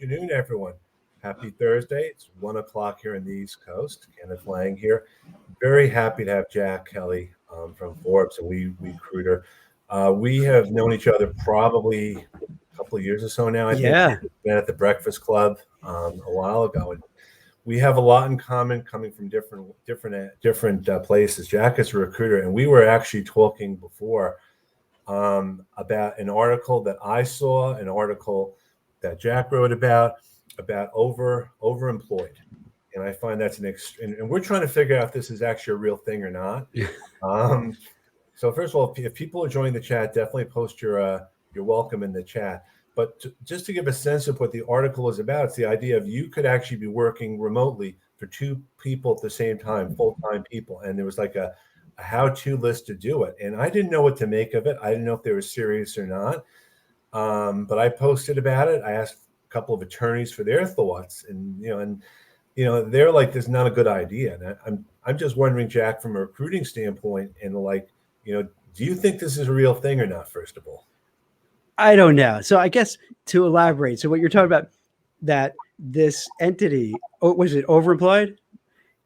afternoon, everyone. Happy Thursday. It's 1 o'clock here in the East Coast. Kenneth Lang here. Very happy to have Jack Kelly from Forbes and We Recruiter. We have known each other probably a couple of years or so now. I think we've been at the Breakfast Club a while ago, and we have a lot in common, coming from different places. Jack is a recruiter, and we were actually talking before about an article that I saw, an article that Jack wrote about overemployed. And I find that's and we're trying to figure out if this is actually a real thing or not. So first of all, if people are joining the chat, definitely post your welcome in the chat. But just to give a sense of what the article is about, it's the idea of you could actually be working remotely for two people at the same time, full-time people. And there was like a how-to list to do it. And I didn't know what to make of it. I didn't know if they were serious or not. But I posted about it. I asked a couple of attorneys for their thoughts, and they're like, "This is not a good idea." And I'm just wondering, Jack, from a recruiting standpoint, and do you think this is a real thing or not? First of all, I don't know. So I guess to elaborate, so what you're talking about, that this entity, was it overemployed,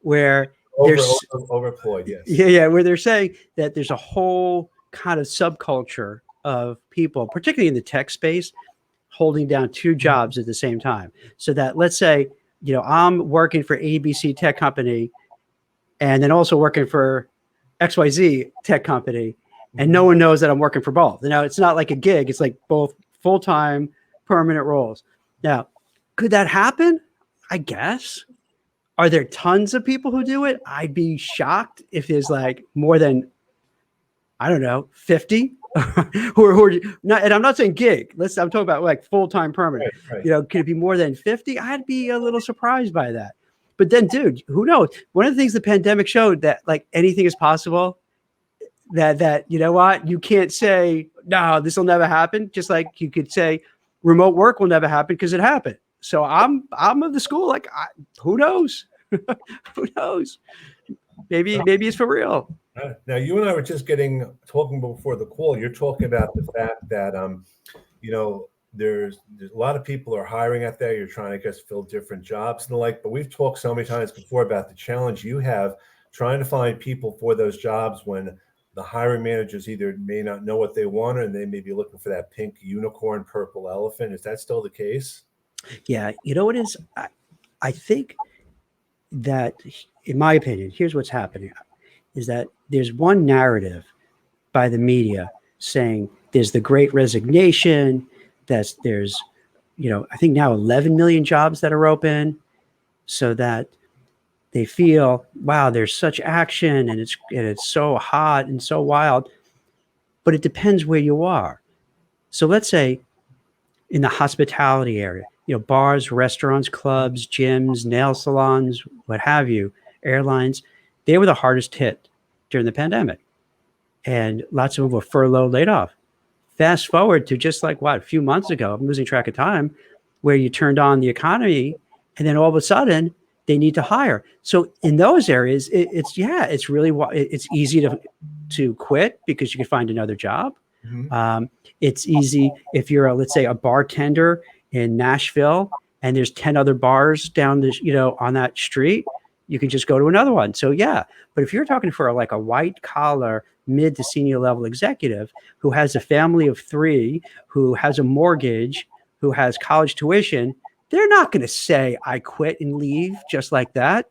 where overemployed, yes, yeah, where they're saying that there's a whole kind of subculture of people, particularly in the tech space, holding down two jobs at the same time. So that, let's say, I'm working for ABC tech company and then also working for XYZ tech company, and no one knows that I'm working for both. Now, it's not like a gig. It's like both full-time permanent roles. Now, could that happen? I guess. Are there tons of people who do it? I'd be shocked if there's like more than, I don't know, 50 who are not, and I'm not saying gig. I'm talking about like full-time permanent. Right. Could it be more than 50? I'd be a little surprised by that. But then, dude, who knows? One of the things the pandemic showed, that like anything is possible. That you know what? You can't say, no, this will never happen. Just like you could say remote work will never happen, because it happened. So I'm of the school, like, who knows? Who knows? Maybe it's for real. Now, you and I were just talking before the call. You're talking about the fact that there's a lot of people are hiring out there. You're trying to fill different jobs and the like. But we've talked so many times before about the challenge you have trying to find people for those jobs when the hiring managers either may not know what they want, and they may be looking for that pink unicorn, purple elephant. Is that still the case? Yeah, you know what is? I think that, in my opinion, here's what's happening, is that there's one narrative by the media saying there's the great resignation, that there's, I think now 11 million jobs that are open, so that they feel, wow, there's such action, and it's so hot and so wild. But it depends where you are. So let's say in the hospitality area, bars, restaurants, clubs, gyms, nail salons, what have you, airlines, they were the hardest hit during the pandemic. And lots of them were furloughed, laid off. Fast forward to just like a few months ago, I'm losing track of time, where you turned on the economy, and then all of a sudden they need to hire. So in those areas, it's easy to quit because you can find another job. Mm-hmm. It's easy if you're let's say a bartender in Nashville, and there's 10 other bars down on that street, you can just go to another one. So yeah, but if you're talking for a white collar, mid to senior level executive who has a family of 3, who has a mortgage, who has college tuition, they're not going to say, I quit and leave just like that.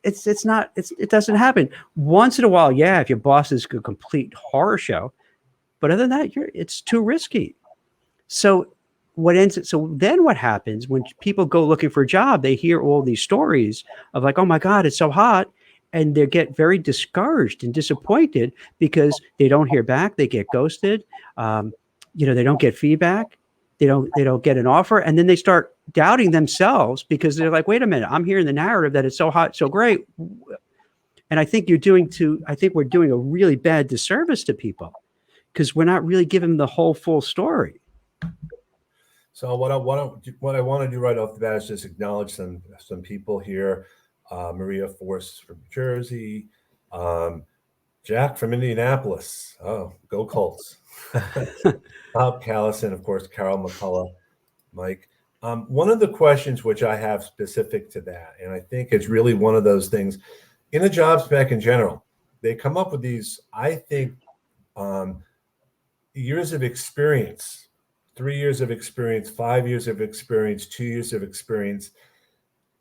It doesn't happen. Once in a while, yeah, if your boss is a complete horror show, but other than that, it's too risky. So then what happens when people go looking for a job? They hear all these stories of like, oh my God, it's so hot. And they get very discouraged and disappointed because they don't hear back. They get ghosted. They don't get feedback. They don't get an offer. And then they start doubting themselves because they're like, wait a minute, I'm hearing the narrative that it's so hot, so great. And I think we're doing a really bad disservice to people because we're not really giving them the whole full story. So what I want to do right off the bat is just acknowledge some people here. Maria Force from New Jersey, Jack from Indianapolis. Oh, go Colts. Bob Callison, of course, Carol McCullough, Mike. One of the questions which I have specific to that, and I think it's really one of those things in a job spec in general, they come up with these, I think, years of experience, 3 years of experience, 5 years of experience, 2 years of experience.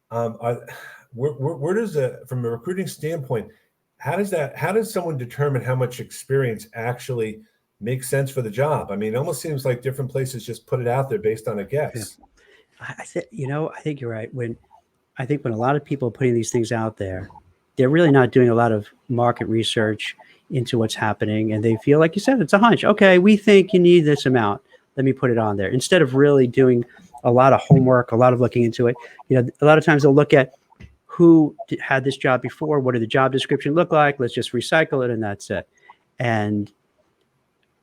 Where does from a recruiting standpoint, how does someone determine how much experience actually makes sense for the job? I mean, it almost seems like different places just put it out there based on a guess. I think you're right. When a lot of people are putting these things out there, they're really not doing a lot of market research into what's happening. And they feel, like you said, it's a hunch. Okay, we think you need this amount. Let me put it on there. Instead of really doing a lot of homework, a lot of looking into it. A lot of times they'll look at who had this job before. What did the job description look like? Let's just recycle it, and that's it. And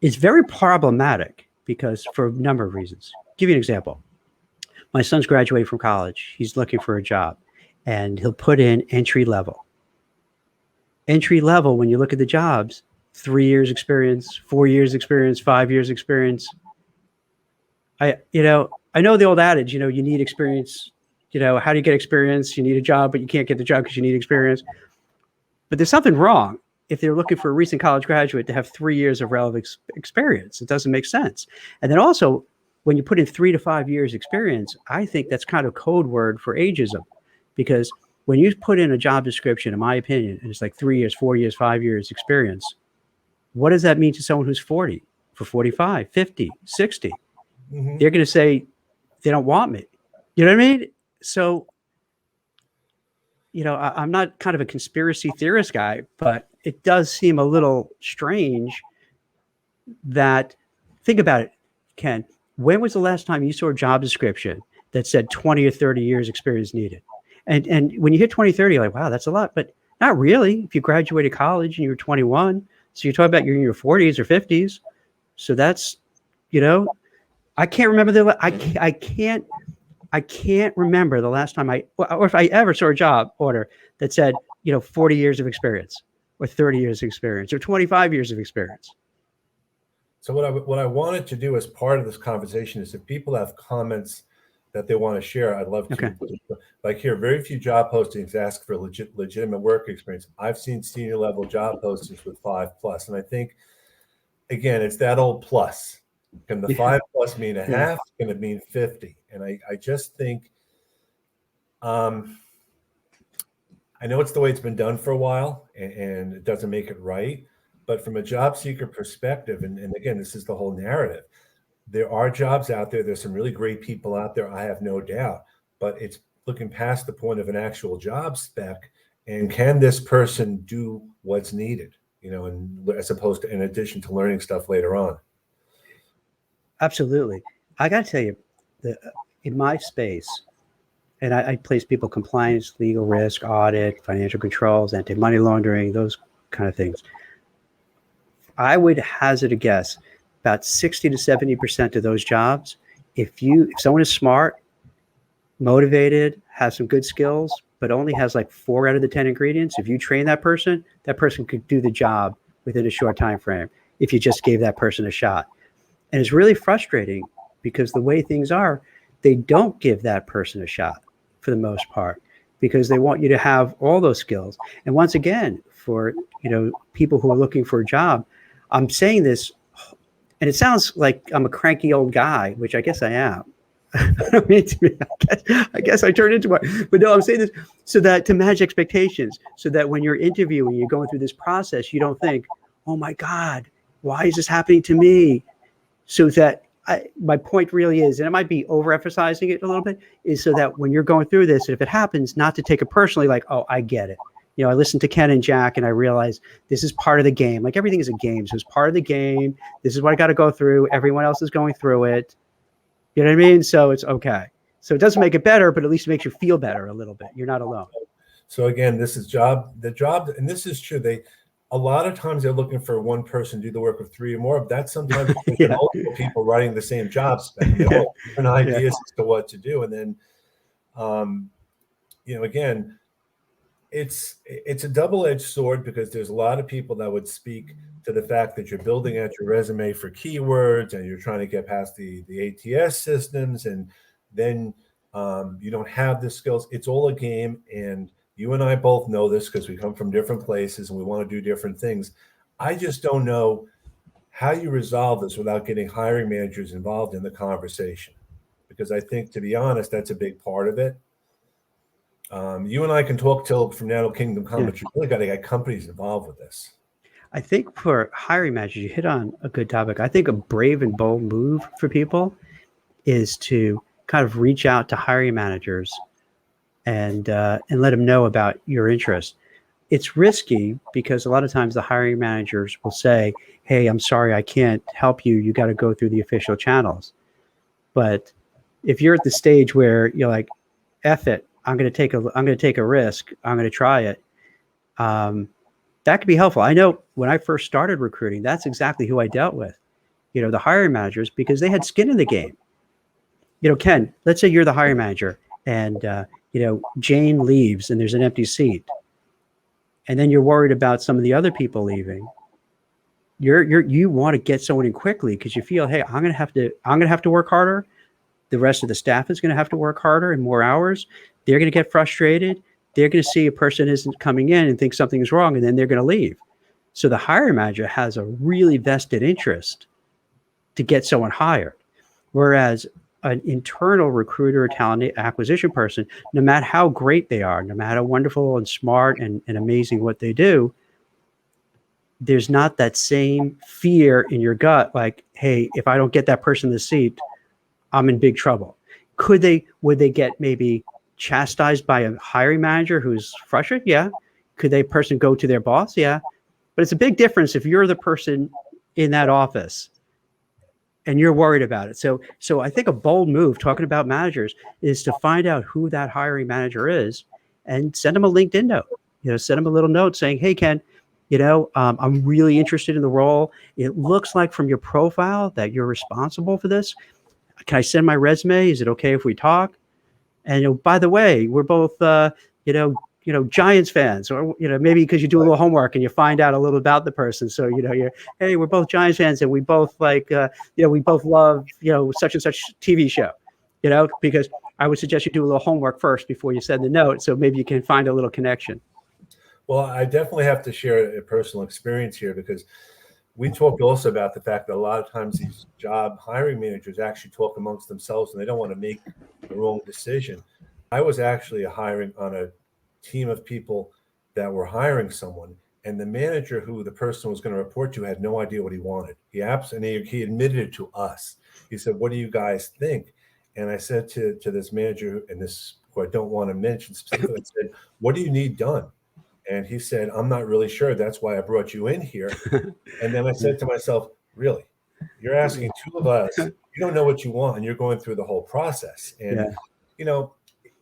it's very problematic because for a number of reasons. I'll give you an example. My son's graduating from college. He's looking for a job, and he'll put in entry level. Entry level, when you look at the jobs, 3 years experience, 4 years experience, 5 years experience. I know the old adage, you need experience. How do you get experience? You need a job, but you can't get the job because you need experience. But there's something wrong if they're looking for a recent college graduate to have 3 years of relevant experience. It doesn't make sense. And then also, when you put in 3 to 5 years experience, I think that's kind of code word for ageism, because when you put in a job description, in my opinion, and it's like 3 years, 4 years, 5 years experience, what does that mean to someone who's 40, for 45, 50, 60? Mm-hmm. They're going to say, they don't want me. You know what I mean? So, I'm not kind of a conspiracy theorist guy, but it does seem a little strange that, think about it, Ken, when was the last time you saw a job description that said 20 or 30 years experience needed? And when you hit 20, 30, you're like, wow, that's a lot, but not really. If you graduated college and you were 21, so you're talking about you're in your 40s or 50s. So that's, I can't remember I can't remember the last time or if I ever saw a job order that said, 40 years of experience or 30 years of experience or 25 years of experience. So what I wanted to do as part of this conversation is if people have comments that they want to share, I'd love to. Okay. Like here, very few job postings ask for legitimate work experience. I've seen senior level job postings with 5+, and I think, again, it's that old plus. Can the 5+ mean a half? Can it mean 50? And I just think, I know it's the way it's been done for a while, and it doesn't make it right. But from a job seeker perspective, and again, this is the whole narrative, there are jobs out there. There's some really great people out there, I have no doubt. But it's looking past the point of an actual job spec, and can this person do what's needed, and as opposed to in addition to learning stuff later on. Absolutely. I got to tell you, in my space, and I place people compliance, legal risk, audit, financial controls, anti-money laundering, those kind of things. I would hazard a guess about 60 to 70% of those jobs, if someone is smart, motivated, has some good skills, but only has like 4 out of the 10 ingredients, if you train that person could do the job within a short time frame if you just gave that person a shot. And it's really frustrating because the way things are, they don't give that person a shot for the most part because they want you to have all those skills. And once again, for people who are looking for a job, I'm saying this, and it sounds like I'm a cranky old guy, which I guess I am. I don't mean to be. I guess I turned into one. But no, I'm saying this so that to manage expectations, so that when you're interviewing, you're going through this process, you don't think, oh my God, why is this happening to me? So that my point really is, and it might be overemphasizing it a little bit, is so that when you're going through this, if it happens, not to take it personally, like, oh, I get it. I listened to Ken and Jack and I realized this is part of the game. Like everything is a game. So it's part of the game. This is what I got to go through. Everyone else is going through it. You know what I mean? So it's okay. So it doesn't make it better, but at least it makes you feel better a little bit. You're not alone. So again, this is the job, and this is true. A lot of times they're looking for one person to do the work of 3 or more, but that's sometimes multiple people writing the same job spec, different ideas as to what to do. And then, again, it's a double-edged sword because there's a lot of people that would speak to the fact that you're building out your resume for keywords and you're trying to get past the ATS systems, and then you don't have the skills. It's all a game. And you and I both know this because we come from different places and we want to do different things. I just don't know how you resolve this without getting hiring managers involved in the conversation. Because I think, to be honest, that's a big part of it. You and I can talk till from now till kingdom come, but you really got to get companies involved with this. I think for hiring managers, you hit on a good topic. I think a brave and bold move for people is to kind of reach out to hiring managers and let them know about your interest. It's risky because a lot of times the hiring managers will say, "Hey, I'm sorry, I can't help you. You got to go through the official channels." But if you're at the stage where you're like, "F it, I'm going to take a risk. I'm going to try it." That could be helpful. I know when I first started recruiting, that's exactly who I dealt with. The hiring managers, because they had skin in the game. Ken, let's say you're the hiring manager and, Jane leaves and there's an empty seat. And then you're worried about some of the other people leaving. You want to get someone in quickly because you feel, hey, I'm going to have to work harder. The rest of the staff is going to have to work harder and more hours. They're going to get frustrated. They're going to see a person isn't coming in and think something is wrong, and then they're going to leave. So the hiring manager has a really vested interest to get someone hired. Whereas an internal recruiter or talent acquisition person, no matter how great they are, no matter how wonderful and smart and amazing what they do, there's not that same fear in your gut, like, hey, if I don't get that person the seat, I'm in big trouble. Would they get maybe chastised by a hiring manager who's frustrated? Yeah. Could they person go to their boss? Yeah. But it's a big difference if you're the person in that office and you're worried about it. So I think a bold move, talking about managers, is to find out who that hiring manager is and send them a LinkedIn note. Send them a little note saying, "Hey, Ken, I'm really interested in the role. It looks like from your profile that you're responsible for this. Can I send my resume? Is it okay if we talk? And by the way, we're both Giants fans, or maybe because you do a little homework and you find out a little about the person. So hey, we're both Giants fans and we both we both love such and such TV show. Because I would suggest you do a little homework first before you send the note, so maybe you can find a little connection." Well, I definitely have to share a personal experience here because we talked also about the fact that a lot of times these job hiring managers actually talk amongst themselves and they don't want to make the wrong decision. I was actually hiring on a team of people that were hiring someone, and the manager who the person was going to report to had no idea what he wanted. He admitted it to us. He said, "What do you guys think?" And I said to this manager, and this who I don't want to mention specifically, I said, "What do you need done?" And he said, "I'm not really sure. That's why I brought you in here." And then I said to myself, "Really? You're asking two of us. You don't know what you want, and you're going through the whole process." And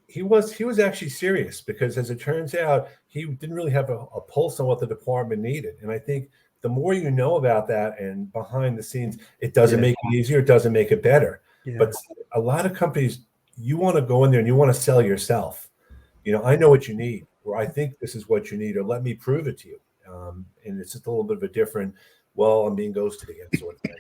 he was actually serious because, as it turns out, he didn't really have a pulse on what the department needed. And I think the more you know about that and behind the scenes, it doesn't make it easier. It doesn't make it better. Yeah. But a lot of companies, you want to go in there and you want to sell yourself. I know what you need, or I think this is what you need, or let me prove it to you. And it's just a little bit of a different, well, I'm being ghosted again sort of thing.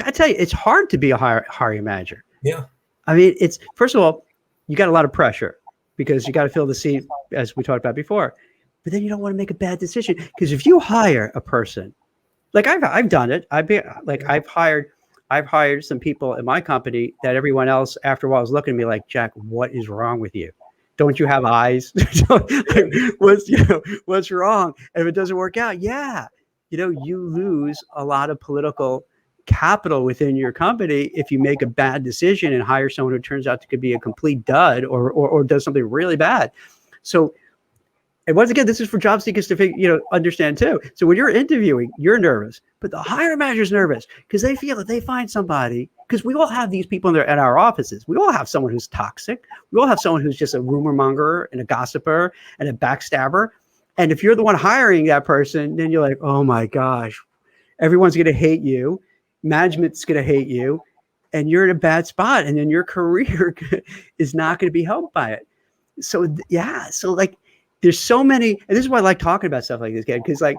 I tell you, it's hard to be a hiring manager. Yeah. I mean, it's, first of all, you got a lot of pressure because you got to fill the seat, as we talked about before. But then you don't want to make a bad decision, because if you hire a person, like I've done it. I've hired some people in my company that everyone else after a while was looking at me like, "Jack, what is wrong with you? Don't you have eyes? What's wrong?" And if it doesn't work out, you lose a lot of political capital within your company if you make a bad decision and hire someone who turns out to be a complete dud or does something really bad. So, and once again, this is for job seekers to understand too. So when you're interviewing, you're nervous, but the hiring manager's nervous because they feel that they find somebody, because we all have these people in our offices. We all have someone who's toxic. We all have someone who's just a rumor monger and a gossiper and a backstabber. And if you're the one hiring that person, then you're like, "Oh my gosh, everyone's going to hate you. Management's going to hate you, and you're in a bad spot, and then your career is not going to be helped by it." So like there's so many, and this is why I like talking about stuff like this, because like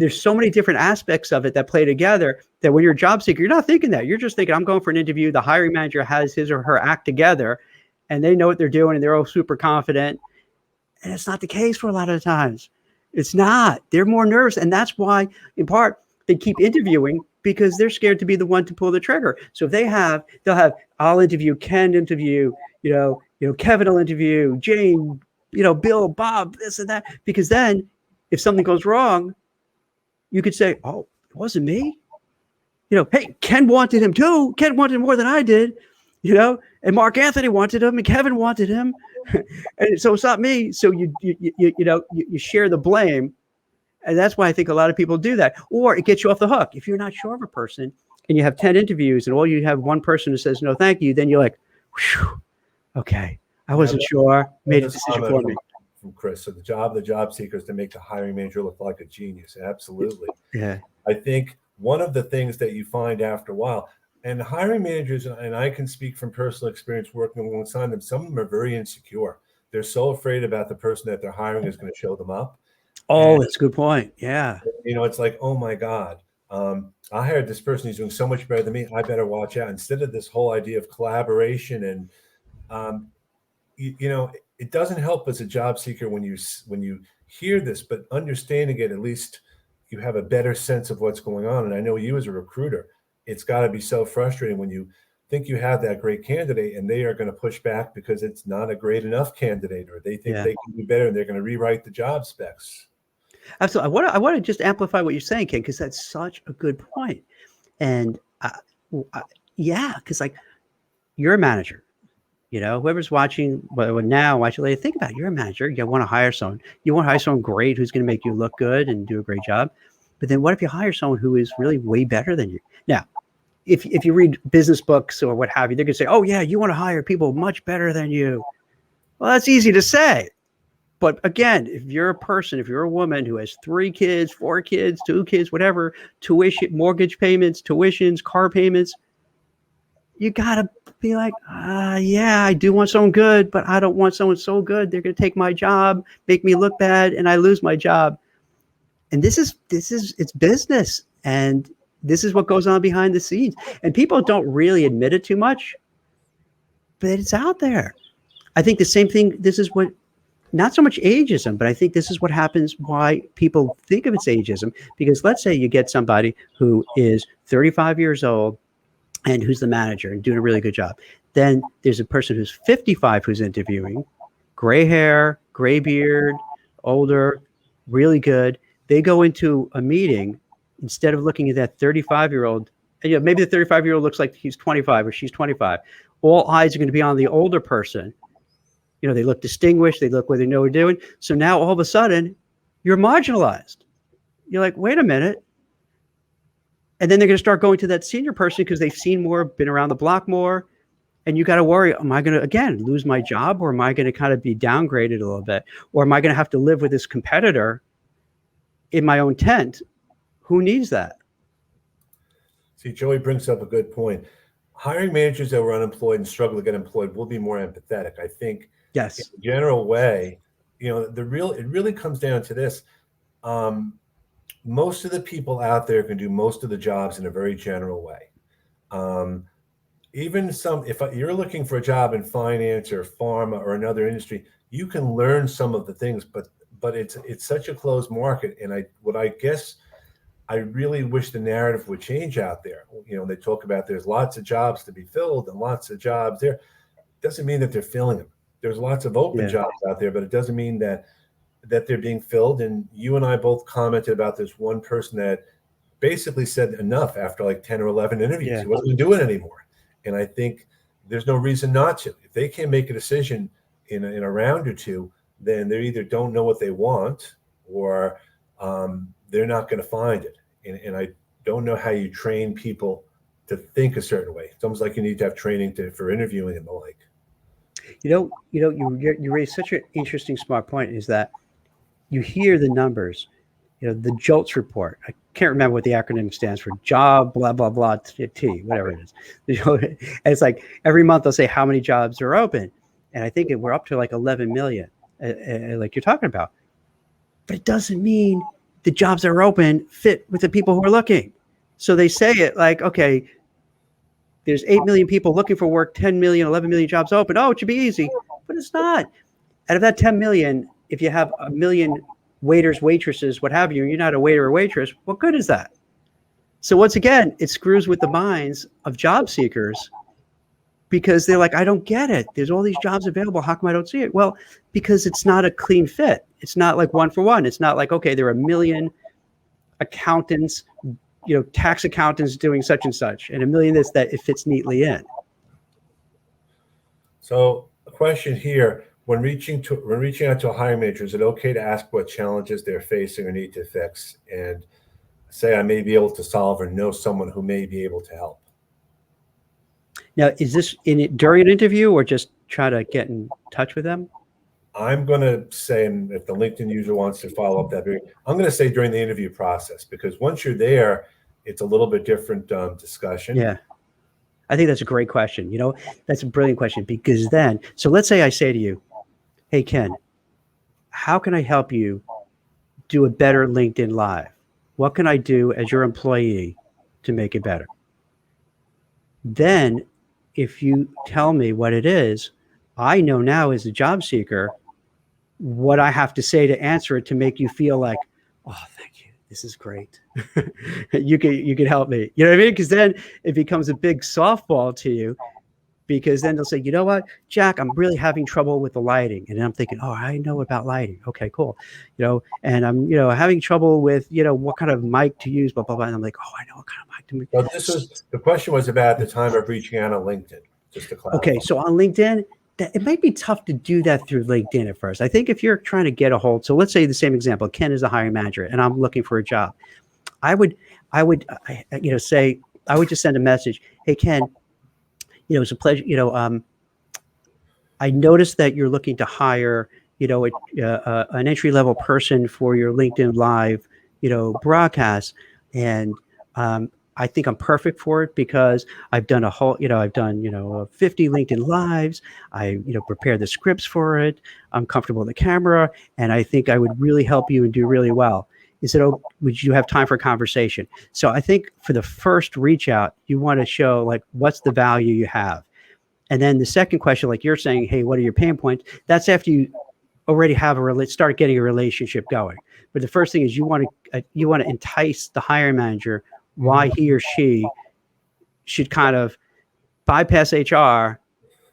there's so many different aspects of it that play together that when you're a job seeker, you're not thinking that. You're just thinking, I'm going for an interview. The hiring manager has his or her act together and they know what they're doing and they're all super confident. And it's not the case for a lot of the times. It's not. They're more nervous. And that's why, in part, they keep interviewing because they're scared to be the one to pull the trigger. So if they'll have, I'll interview, Ken interview, Kevin will interview, Jane, Bill, Bob, this and that. Because then if something goes wrong, you could say, oh, it wasn't me. Hey, Ken wanted him too. Ken wanted him more than I did, and Mark Anthony wanted him and Kevin wanted him. And so it's not me. So you share the blame. And that's why I think a lot of people do that. Or it gets you off the hook. If you're not sure of a person and you have 10 interviews and all you have one person who says, no, thank you, then you're like, whew, okay, I wasn't sure. Made a decision for me. From Chris. So the job seeker is to make the hiring manager look like a genius. Absolutely. Yeah. I think one of the things that you find after a while, and hiring managers, and I can speak from personal experience working alongside them, some of them are very insecure. They're so afraid about the person that they're hiring is going to show them up. Oh, that's a good point. Yeah. It's like, oh my God, I hired this person who's doing so much better than me. I better watch out. Instead of this whole idea of collaboration and, it doesn't help as a job seeker when you hear this, but understanding it, at least you have a better sense of what's going on. And I know you as a recruiter, it's got to be so frustrating when you think you have that great candidate and they are going to push back because it's not a great enough candidate, or they think they can do better and they're going to rewrite the job specs. Absolutely. I want to just amplify what you're saying, Ken, because that's such a good point. And because you're a manager. Whoever's watching now, watching later, think about it. You're a manager. You want to hire someone. You want to hire someone great who's going to make you look good and do a great job. But then what if you hire someone who is really way better than you? Now, if you read business books or what have you, they're going to say, oh, yeah, you want to hire people much better than you. Well, that's easy to say. But again, if you're a woman who has 3 kids, 4 kids, 2 kids, whatever, tuition, mortgage payments, tuitions, car payments, you got to be like, yeah, I do want someone good, but I don't want someone so good. They're going to take my job, make me look bad, and I lose my job. And it's business. And this is what goes on behind the scenes. And people don't really admit it too much, but it's out there. I think the same thing, this is what, not so much ageism, but I think this is what happens, why people think of it's ageism. Because let's say you get somebody who is 35 years old, and who's the manager and doing a really good job. Then there's a person who's 55 who's interviewing, gray hair, gray beard, older, really good. They go into a meeting, instead of looking at that 35-year-old, and maybe the 35-year-old looks like he's 25 or she's 25. All eyes are going to be on the older person. They look distinguished. They look where they know what they're doing. So now all of a sudden, you're marginalized. You're like, wait a minute. And then they're going to start going to that senior person because they've seen more, been around the block more. And you got to worry, am I going to, again, lose my job, or am I going to kind of be downgraded a little bit? Or am I going to have to live with this competitor in my own tent? Who needs that? See, Joey brings up a good point. Hiring managers that were unemployed and struggle to get employed will be more empathetic. I think, yes, in a general way, it really comes down to this. Most of the people out there can do most of the jobs in a very general way. Even if you're looking for a job in finance or pharma or another industry, you can learn some of the things, but it's such a closed market. And I guess I really wish the narrative would change out there. They talk about there's lots of jobs to be filled and lots of jobs there. Doesn't mean that they're filling them. There's lots of open jobs out there, but it doesn't mean that they're being filled. And you and I both commented about this one person that basically said enough after like 10 or 11 interviews. Yeah. He wasn't going to do it anymore. And I think there's no reason not to. If they can't make a decision in a round or two, then they either don't know what they want, or they're not going to find it. And I don't know how you train people to think a certain way. It's almost like you need to have training for interviewing and the like. You raised such an interesting, smart point, is that you hear the numbers, the JOLTS report. I can't remember what the acronym stands for, job, blah, blah, blah, T, whatever it is. And it's like every month they'll say how many jobs are open. And I think we're up to like 11 million, like you're talking about. But it doesn't mean the jobs that are open fit with the people who are looking. So they say it like, okay, there's 8 million people looking for work, 10 million, 11 million jobs open. Oh, it should be easy. But it's not. Out of that 10 million, if you have a million waiters, waitresses, what have you, you're not a waiter or waitress, what good is that? So once again, it screws with the minds of job seekers because they're like, I don't get it. There's all these jobs available. How come I don't see it? Well, because it's not a clean fit. It's not like one for one. It's not like, okay, there are a million accountants, tax accountants doing such and such, and a million this, that it fits neatly in. So a question here, when reaching out to a hiring manager, is it okay to ask what challenges they're facing or need to fix, and say I may be able to solve or know someone who may be able to help? Now, is this during an interview or just try to get in touch with them? I'm going to say, and if the LinkedIn user wants to follow up I'm going to say during the interview process, because once you're there, it's a little bit different discussion. Yeah. I think that's a great question. That's a brilliant question, because then, so let's say I say to you, hey, Ken, how can I help you do a better LinkedIn Live? What can I do as your employee to make it better? Then if you tell me what it is, I know now as a job seeker what I have to say to answer it to make you feel like, oh, thank you. This is great. You can help me. You know what I mean? Because then it becomes a big softball to you, because then they'll say, you know what, Jack, I'm really having trouble with the lighting. And I'm thinking, oh, I know about lighting. Okay, cool. And I'm, having trouble with, what kind of mic to use, blah, blah, blah. And I'm like, oh, I know what kind of mic to use. Well, the question was about the time of reaching out on LinkedIn, just to clarify. Okay, so on LinkedIn, it might be tough to do that through LinkedIn at first. I think if you're trying to get a hold, so let's say the same example, Ken is a hiring manager and I'm looking for a job. I would just send a message. Hey, Ken, it's a pleasure. I noticed that you're looking to hire, an entry-level person for your LinkedIn Live, broadcast. And I think I'm perfect for it because I've done 50 LinkedIn Lives. I, prepared the scripts for it. I'm comfortable with the camera, and I think I would really help you and do really well. He said, oh, would you have time for a conversation? So I think for the first reach out, you want to show like, what's the value you have? And then the second question, like you're saying, hey, what are your pain points? That's after you already have start getting a relationship going. But the first thing is you want to entice the hiring manager why he or she should kind of bypass HR,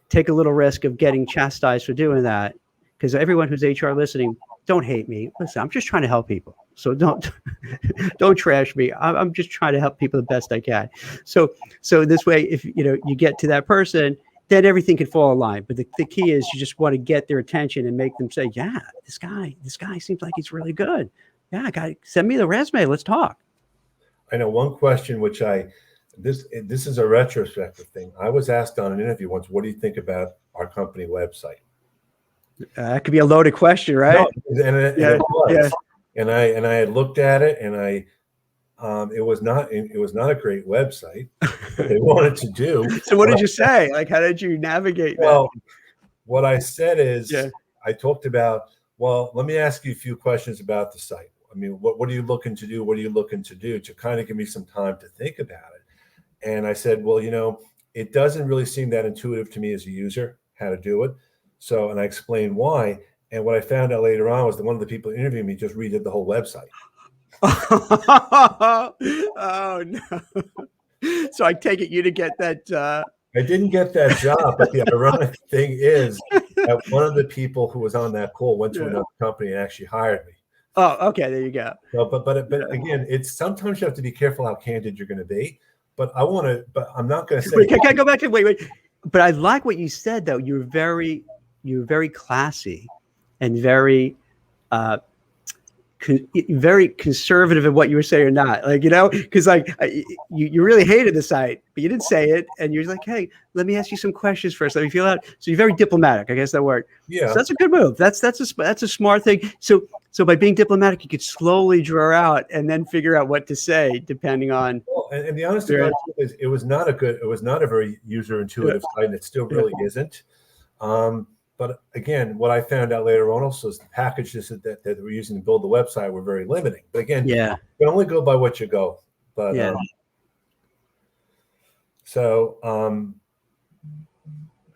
take a little risk of getting chastised for doing that. Because everyone who's HR listening, don't hate me. Listen, I'm just trying to help people. So don't trash me. I'm just trying to help people the best I can. So this way, if you get to that person, then everything can fall in line. But the key is you just want to get their attention and make them say, yeah, this guy seems like he's really good. Yeah, send me the resume. Let's talk. I know one question, which this is a retrospective thing. I was asked on an interview once, what do you think about our company website? That could be a loaded question, right? No, and it was. Yeah. And I had looked at it, and it was not a great website. What they wanted to do. So what did you say? Like, how did you navigate that? Well, what I said is, I talked about, well, let me ask you a few questions about the site. I mean, what are you looking to do? What are you looking to do to kind of give me some time to think about it? And I said, well, it doesn't really seem that intuitive to me as a user how to do it. So, and I explained why. And what I found out later on was that one of the people interviewing me just redid the whole website. Oh, no. So I take it you didn't get that. I didn't get that job, but the ironic thing is that one of the people who was on that call went to another company and actually hired me. Oh, okay. There you go. So, but again, it's sometimes you have to be careful how candid you're going to be. But I'm not going to say. Wait, can I go back to wait? But I like what you said though. You're very classy and very very conservative in what you were saying or not, like, because like you really hated the site, but you didn't say it, and you're like, hey, let me ask you some questions first, let me feel out. So you're very diplomatic, I guess that word. Yeah. So that's a good move. That's a smart thing. So by being diplomatic, you could slowly draw out and then figure out what to say depending on. Well, and the honest truth is, it was not a very user intuitive site, and it still really isn't. But again, what I found out later on also is the packages that we're using to build the website were very limiting. But again, Yeah. you can only go by what you go. But Yeah.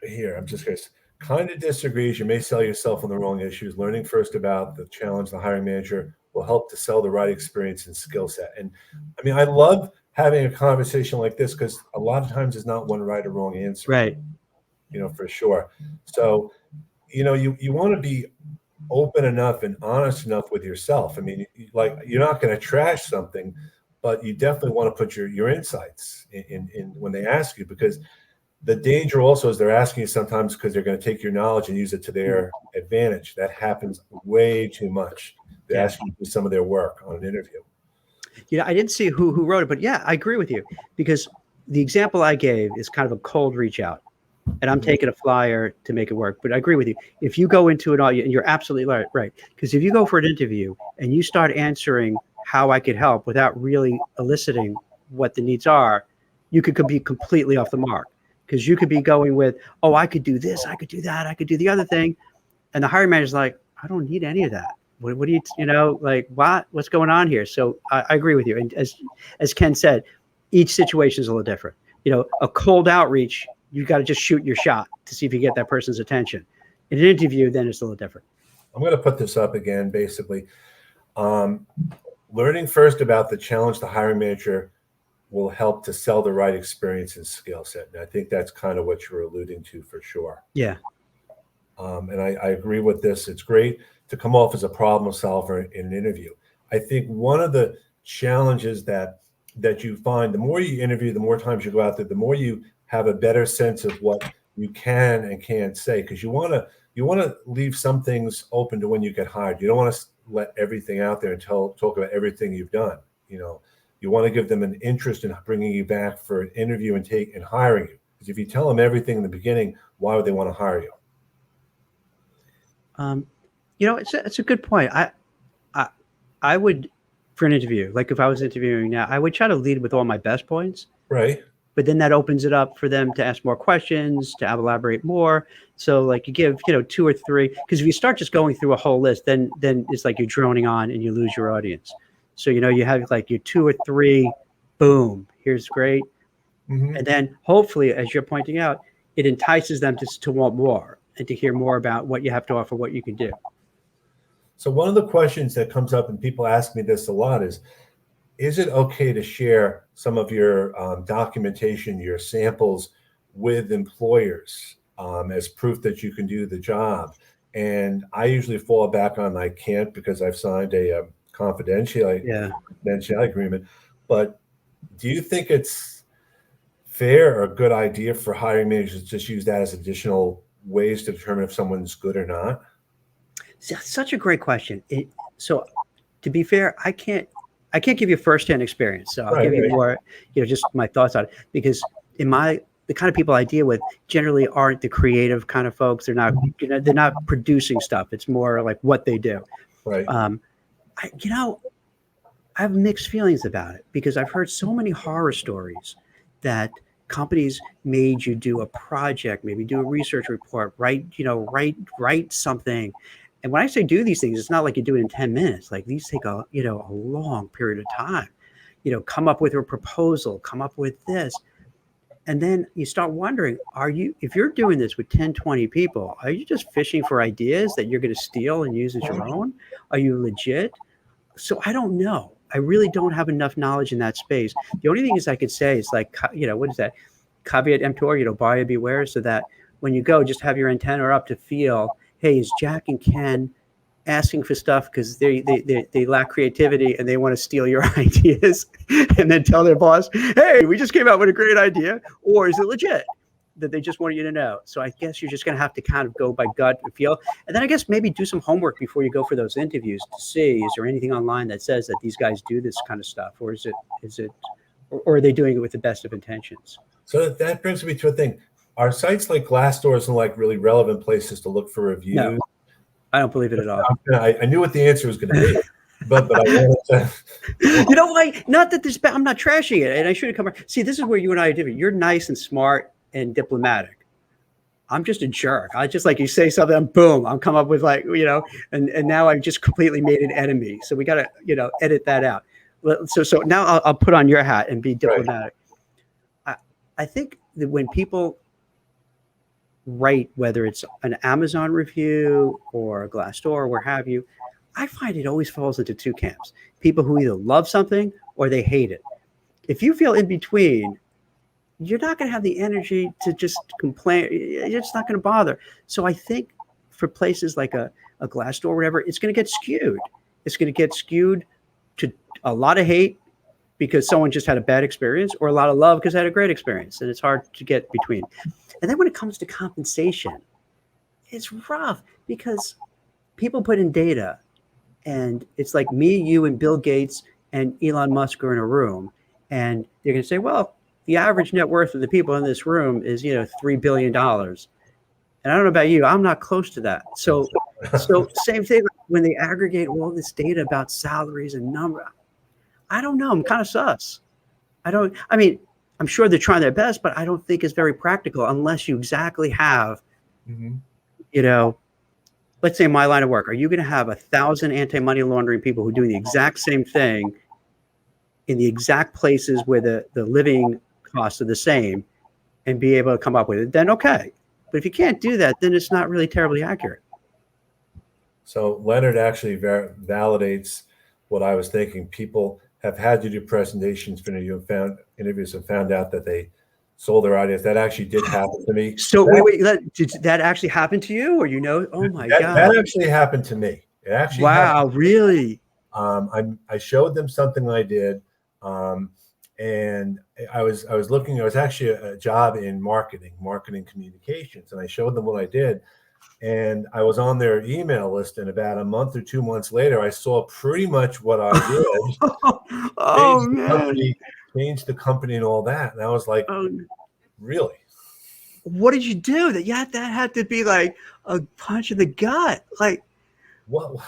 Here, I'm just curious. Kind of disagrees. You may sell yourself on the wrong issues. Learning first about the challenge the hiring manager will help to sell the right experience and skill set. And I mean, I love having a conversation like this because a lot of times there's not one right or wrong answer. Right. For sure. So, you want to be open enough and honest enough with yourself. I mean, like you're not going to trash something, but you definitely want to put your insights in when they ask you, because the danger also is they're asking you sometimes because they're going to take your knowledge and use it to their advantage. That happens way too much. They ask you to do some of their work on an interview. I didn't see who wrote it, but yeah, I agree with you, because the example I gave is kind of a cold reach out, and I'm taking a flyer to make it work. But I agree with you. If you go into it all, and you're absolutely right, because if you go for an interview and you start answering how I could help without really eliciting what the needs are, you could be completely off the mark. Because you could be going with, oh, I could do this, I could do that, I could do the other thing. And the hiring manager's like, I don't need any of that. What do you, like, what's going on here? So I agree with you. And as Ken said, each situation is a little different. A cold outreach, you got to just shoot your shot to see if you get that person's attention. In an interview, then it's a little different. I'm going to put this up again, basically. Learning first about the challenge the hiring manager will help to sell the right experience and skill set. And I think that's kind of what you're alluding to for sure. Yeah. And I agree with this. It's great to come off as a problem solver in an interview. I think one of the challenges that you find, the more you interview, the more times you go out there, the more you have a better sense of what you can and can't say, because you want to leave some things open to when you get hired. You don't want to let everything out there and talk about everything you've done. You want to give them an interest in bringing you back for an interview and hiring you. Because if you tell them everything in the beginning, why would they want to hire you? It's a good point. I would, for an interview, like if I was interviewing now, I would try to lead with all my best points. Right. But then that opens it up for them to ask more questions, to elaborate more. So like you give, 2 or 3, because if you start just going through a whole list, then it's like you're droning on and you lose your audience. So, you have like your 2 or 3, boom, here's great. Mm-hmm. And then hopefully, as you're pointing out, it entices them to want more and to hear more about what you have to offer, what you can do. So one of the questions that comes up, and people ask me this a lot, is it okay to share some of your documentation, your samples with employers as proof that you can do the job? And I usually fall back on I can't, because I've signed a confidentiality agreement. But do you think it's fair or a good idea for hiring managers to just use that as additional ways to determine if someone's good or not? Such a great question. So to be fair, I can't give you firsthand experience. So I'll give you more, just my thoughts on it, because the kind of people I deal with generally aren't the creative kind of folks. They're not, they're not producing stuff. It's more like what they do. Right. I have mixed feelings about it, because I've heard so many horror stories that companies made you do a project, maybe do a research report, write something. And when I say do these things, it's not like you do it in 10 minutes. Like these take a long period of time, come up with a proposal, come up with this. And then you start wondering, if you're doing this with 10, 20 people, are you just fishing for ideas that you're going to steal and use as your own? Are you legit? So I don't know. I really don't have enough knowledge in that space. The only thing I could say is like, what is that? Caveat emptor, buyer beware, so that when you go, just have your antenna up to feel, hey, is Jack and Ken asking for stuff because they lack creativity and they want to steal your ideas and then tell their boss, hey, we just came out with a great idea? Or is it legit that they just want you to know? So I guess you're just going to have to kind of go by gut and feel. And then I guess maybe do some homework before you go for those interviews to see, is there anything online that says that these guys do this kind of stuff? Or or are they doing it with the best of intentions? So that brings me to a thing. Are sites like Glassdoor and like really relevant places to look for reviews? No, I don't believe it at all. I knew what the answer was going to be, but I wanted to. Not that I'm not trashing it, and I shouldn't come. See, this is where you and I are different. You're nice and smart and diplomatic. I'm just a jerk. I just like you say something, boom, I'm come up with like, and now I've just completely made an enemy. So we got to, edit that out. So now I'll put on your hat and be diplomatic. Right. I think that when people write, whether it's an Amazon review or a Glassdoor or where have you, I find it always falls into two camps. People who either love something or they hate it. If you feel in between, you're not going to have the energy to just complain. You're just not going to bother. So I think for places like a Glassdoor or whatever, it's going to get skewed. It's going to get skewed to a lot of hate because someone just had a bad experience, or a lot of love because they had a great experience. And it's hard to get between. And then when it comes to compensation, it's rough because people put in data and it's like me, you, and Bill Gates and Elon Musk are in a room, and they're going to say, well, the average net worth of the people in this room is, $3 billion. And I don't know about you, I'm not close to that. So same thing when they aggregate all this data about salaries and number. I don't know. I'm kind of sus. I'm sure they're trying their best, but I don't think it's very practical unless you exactly have, let's say my line of work. Are you going to have 1,000 anti-money laundering people who are doing the exact same thing in the exact places where the living costs are the same and be able to come up with it? Then okay. But if you can't do that, then it's not really terribly accurate. So Leonard actually validates what I was thinking. People have had to do presentations for interviews and found out that they sold their audience. That actually did happen to me. So wait, did that actually happen to you, or oh my God? That actually happened to me. It actually happened. Really? I showed them something I did, and I was looking. It was actually a job in marketing communications, and I showed them what I did. And I was on their email list, and about a month or 2 months later, I saw pretty much what I did. Oh man! Changed the company and all that, and I was like, really? What did you do? That had to be like a punch in the gut. Like, well,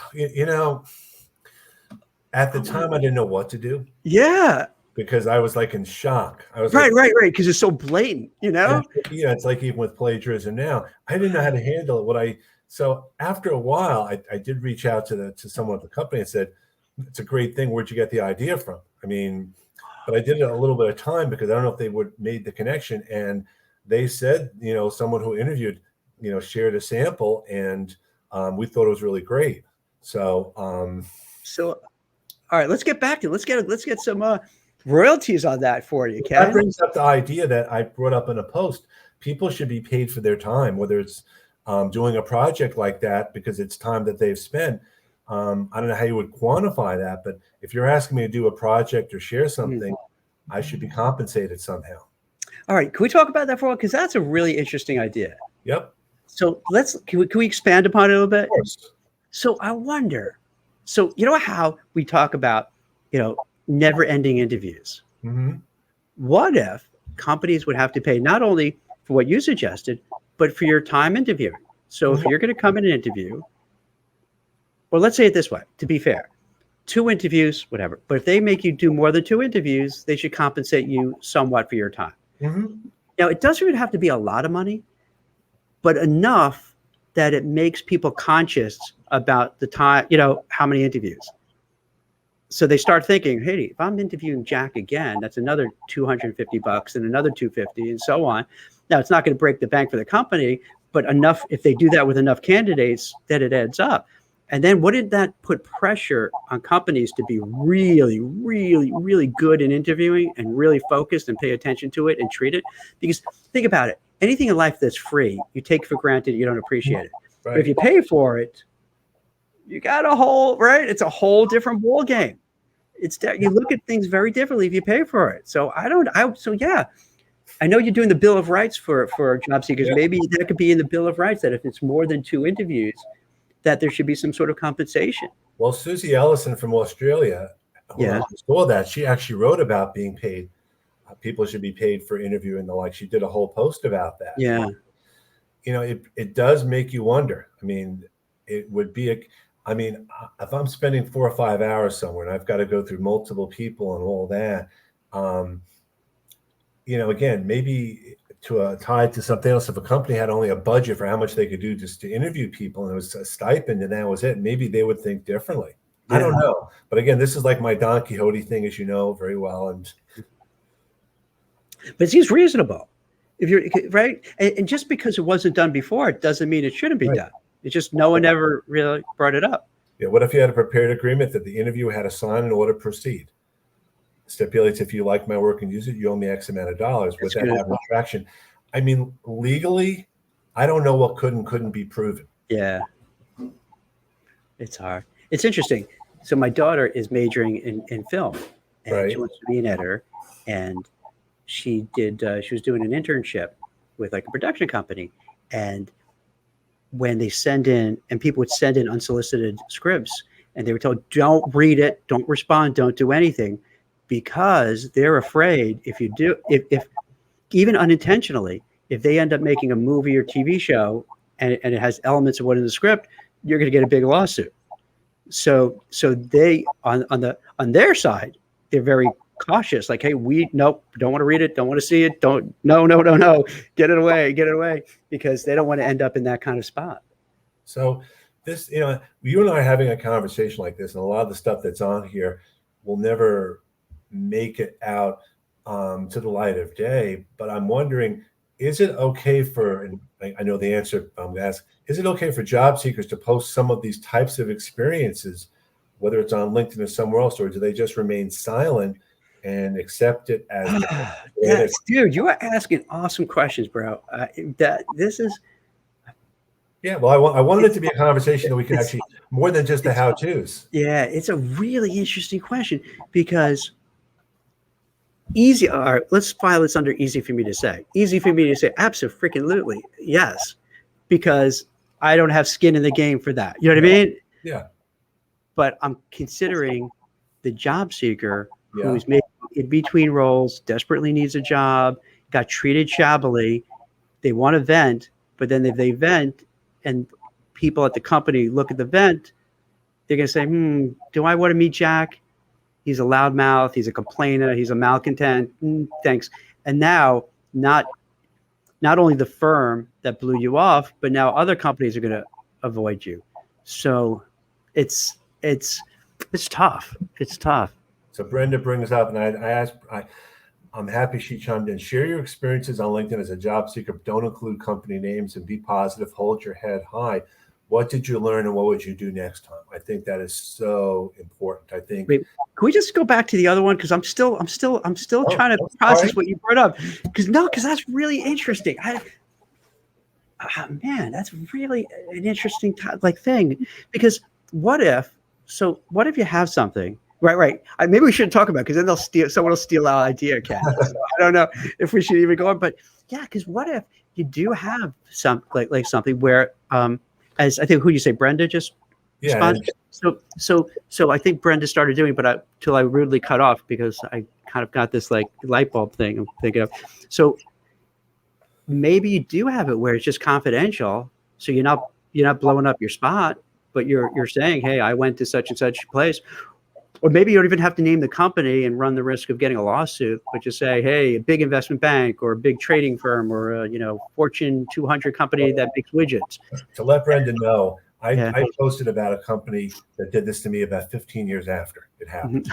at the time I didn't know what to do. Yeah. Because I was like in shock. I was right. Because it's so blatant, Yeah, it's like even with plagiarism now, I didn't know how to handle it. So after a while, I did reach out to someone at the company and said, "It's a great thing. Where'd you get the idea from?" But I did it a little bit of time because I don't know if they would made the connection. And they said, someone who interviewed, shared a sample, and we thought it was really great. So, all right, let's get back to let's get some royalties on that for you, Ken. That brings up the idea that I brought up in a post. People should be paid for their time, whether it's doing a project like that because it's time that they've spent. I don't know how you would quantify that, but if you're asking me to do a project or share something, I should be compensated somehow. All right, can we talk about that for a while? Because that's a really interesting idea. Yep. So can we expand upon it a little bit? Of course. So I wonder. So how we talk about never-ending interviews. Mm-hmm. What if companies would have to pay not only for what you suggested, but for your time interviewing? So if you're going to come in and interview, or let's say it this way, to be fair, 2 interviews, whatever. But if they make you do more than 2 interviews, they should compensate you somewhat for your time. Mm-hmm. Now, it doesn't even have to be a lot of money, but enough that it makes people conscious about the time, how many interviews. So they start thinking, hey, if I'm interviewing Jack again, that's another $250 and another $250 and so on. Now, it's not going to break the bank for the company, but enough, if they do that with enough candidates, that it adds up. And then what did that put pressure on companies to be really, really, really good in interviewing and really focused and pay attention to it and treat it? Because think about it. Anything in life that's free, you take for granted, you don't appreciate it. Right. But if you pay for it, you got it's a whole different ball game. You look at things very differently if you pay for it. So I know you're doing the Bill of Rights for job seekers. Yeah. Maybe that could be in the Bill of Rights that if it's more than 2 interviews, that there should be some sort of compensation. Well, Susie Ellison from Australia, I saw that, she actually wrote about being paid. People should be paid for interviewing the like. She did a whole post about that. Yeah. It does make you wonder. It would be if I'm spending 4 or 5 hours somewhere and I've got to go through multiple people and all that, again, maybe tied to something else. If a company had only a budget for how much they could do just to interview people, and it was a stipend, and that was it, maybe they would think differently. I don't know. But again, this is like my Don Quixote thing, as you know very well. But it seems reasonable. If you're right, and just because it wasn't done before, it doesn't mean it shouldn't be done. It's just no one ever really brought it up. Yeah. What if you had a prepared agreement that the interviewer had to sign in order to proceed? Stipulates if you like my work and use it, you owe me X amount of dollars without having traction. I mean, legally, I don't know what could and couldn't be proven. Yeah. It's hard. It's interesting. So my daughter is majoring in film, and she wants to be an editor, and she was doing an internship with like a production company, and when they send in, and people would send in unsolicited scripts, and they were told, don't read it, don't respond, don't do anything, because they're afraid if you do, if even unintentionally, if they end up making a movie or TV show and it has elements of what in the script, you're going to get a big lawsuit. So they on their side, they're very cautious. Like, hey, nope, don't want to read it, don't want to see it, no, get it away, because they don't want to end up in that kind of spot. So this, you and I are having a conversation like this, and a lot of the stuff that's on here will never make it out to the light of day. But I'm wondering, is it okay for, and I know the answer I'm going to ask, is it okay for job seekers to post some of these types of experiences, whether it's on LinkedIn or somewhere else, or do they just remain silent and accept it as yes, dude, you are asking awesome questions, bro. This is well, I wanted it to be a conversation that we can actually, more than just the how-tos. Yeah, it's a really interesting question, because easy. All right, let's file this under easy for me to say. Easy for me to say, absolutely, yes, because I don't have skin in the game for that. You know what I mean? Yeah. But I'm considering the job seeker who's maybe in between roles, desperately needs a job, got treated shabbily. They want to vent, but then if they vent and people at the company look at the vent, they're going to say, do I want to meet Jack? He's a loudmouth. He's a complainer. He's a malcontent. Thanks. And now not only the firm that blew you off, but now other companies are going to avoid you. So it's tough. It's tough. So Brenda brings up, and I asked, I'm happy she chimed in. Share your experiences on LinkedIn as a job seeker. Don't include company names, and be positive. Hold your head high. What did you learn, and what would you do next time? I think that is so important. I think. Wait, can we just go back to the other one? Because I'm still trying to process what you brought up. Because that's really interesting. Man, that's really an interesting thing. Because what if you have something? Right. Maybe we shouldn't talk about it, because then someone will steal our idea, Ken. So I don't know if we should even go on, but yeah, because what if you do have some like something where, as I think who you say, Brenda just responded. So I think Brenda started doing, but till I rudely cut off, because I kind of got this like light bulb thing I'm thinking of. So maybe you do have it where it's just confidential, so you're not blowing up your spot, but you're saying, hey, I went to such and such place. Or maybe you don't even have to name the company and run the risk of getting a lawsuit, but just say, hey, a big investment bank or a big trading firm or a Fortune 200 company that makes widgets. To let Brenda know, I posted about a company that did this to me about 15 years after it happened.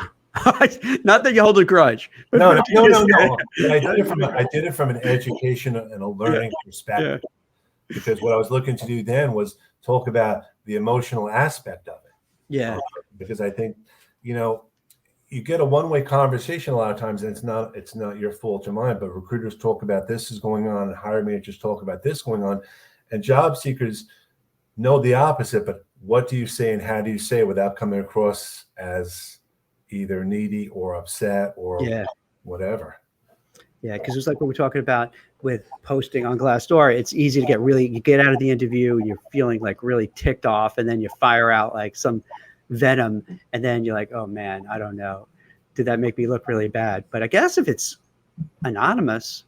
Not that you hold a grudge. No. I did it from an education and a learning perspective, because what I was looking to do then was talk about the emotional aspect of it. Yeah. Because I think, you get a one-way conversation a lot of times, and it's not your fault or mine, but recruiters talk about this is going on, and hiring managers talk about this going on, and job seekers know the opposite. But what do you say, and how do you say it without coming across as either needy or upset or whatever? Yeah, because it's like what we're talking about with posting on Glassdoor. It's easy to you get out of the interview and you're feeling like really ticked off, and then you fire out like some venom, and then you're like, oh man, I don't know, did that make me look really bad? But I guess if it's anonymous,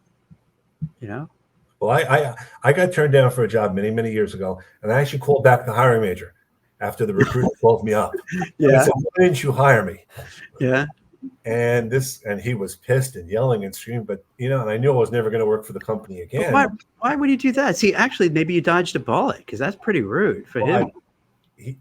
well, I got turned down for a job many years ago, and I actually called back the hiring manager after the recruiter called me up. I said, why didn't you hire me? and he was pissed and yelling and screaming, but and I knew I was never going to work for the company But again. why would you do that? See, actually, maybe you dodged a bullet, because that's pretty rude for him.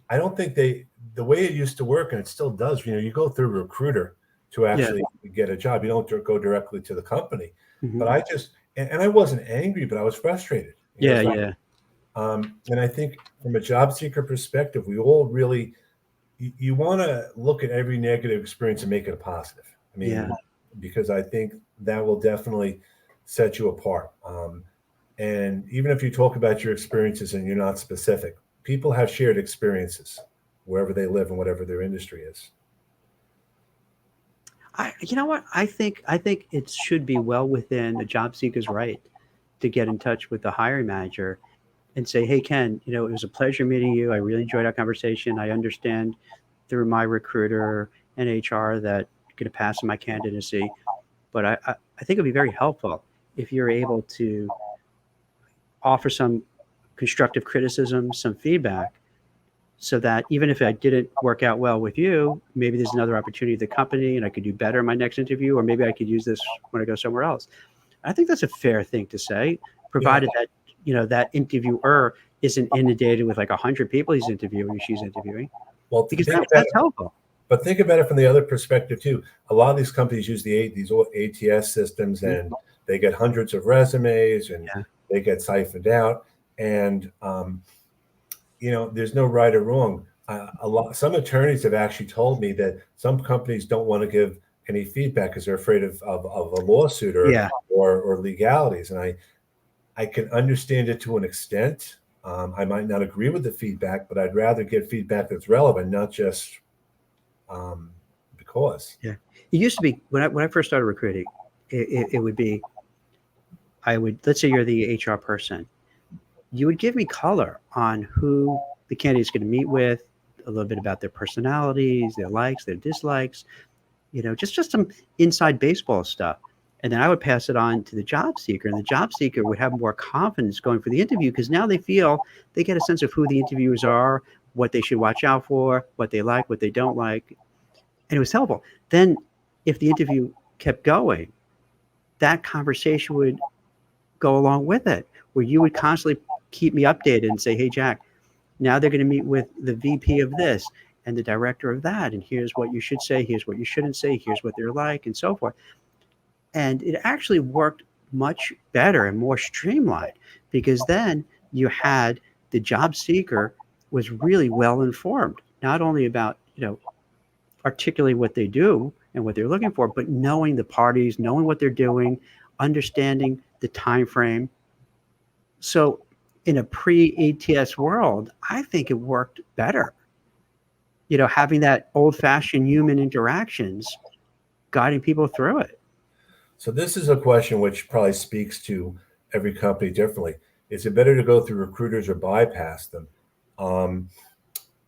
I don't think the way it used to work, and it still does, you go through a recruiter to actually get a job. You don't go directly to the company. Mhm. But I just, and I wasn't angry, but I was frustrated. Yeah. And I think from a job seeker perspective, we all really, you want to look at every negative experience and make it a positive. I mean, because I think that will definitely set you apart. And even if you talk about your experiences and you're not specific, people have shared experiences wherever they live and whatever their industry is. You know what? I think it should be well within a job seeker's right to get in touch with the hiring manager and say, "Hey, Ken, it was a pleasure meeting you. I really enjoyed our conversation. I understand through my recruiter and HR that you're going to pass on my candidacy, but I think it'd be very helpful if you're able to offer some constructive criticism, some feedback, so that even if I didn't work out well with you, maybe there's another opportunity at the company and I could do better in my next interview, or maybe I could use this when I go somewhere else." I think that's a fair thing to say, provided that, that interviewer isn't inundated with like 100 people he's interviewing or she's interviewing. Well, because that's helpful. But think about it from the other perspective too. A lot of these companies use these ATS systems, and they get hundreds of resumes, and they get siphoned out. And there's no right or wrong. Some attorneys have actually told me that some companies don't want to give any feedback because they're afraid of a lawsuit or legalities. And I can understand it to an extent. I might not agree with the feedback, but I'd rather get feedback that's relevant, not just because. Yeah, it used to be when I first started recruiting, it would be, let's say you're the HR person, you would give me color on who the candidate's going to meet with, a little bit about their personalities, their likes, their dislikes, just some inside baseball stuff. And then I would pass it on to the job seeker, and the job seeker would have more confidence going for the interview, because now they get a sense of who the interviewers are, what they should watch out for, what they like, what they don't like. And it was helpful. Then if the interview kept going, that conversation would go along with it, where you would constantly keep me updated and say, "Hey, Jack, now they're going to meet with the VP of this and the director of that. And here's what you should say. Here's what you shouldn't say. Here's what they're like," and so forth. And it actually worked much better and more streamlined, because then you had the job seeker was really well informed, not only about, articulating what they do and what they're looking for, but knowing the parties, knowing what they're doing, understanding the time frame. So in a pre-ATS world, I think it worked better. Having that old-fashioned human interactions, guiding people through it. So this is a question which probably speaks to every company differently. Is it better to go through recruiters or bypass them?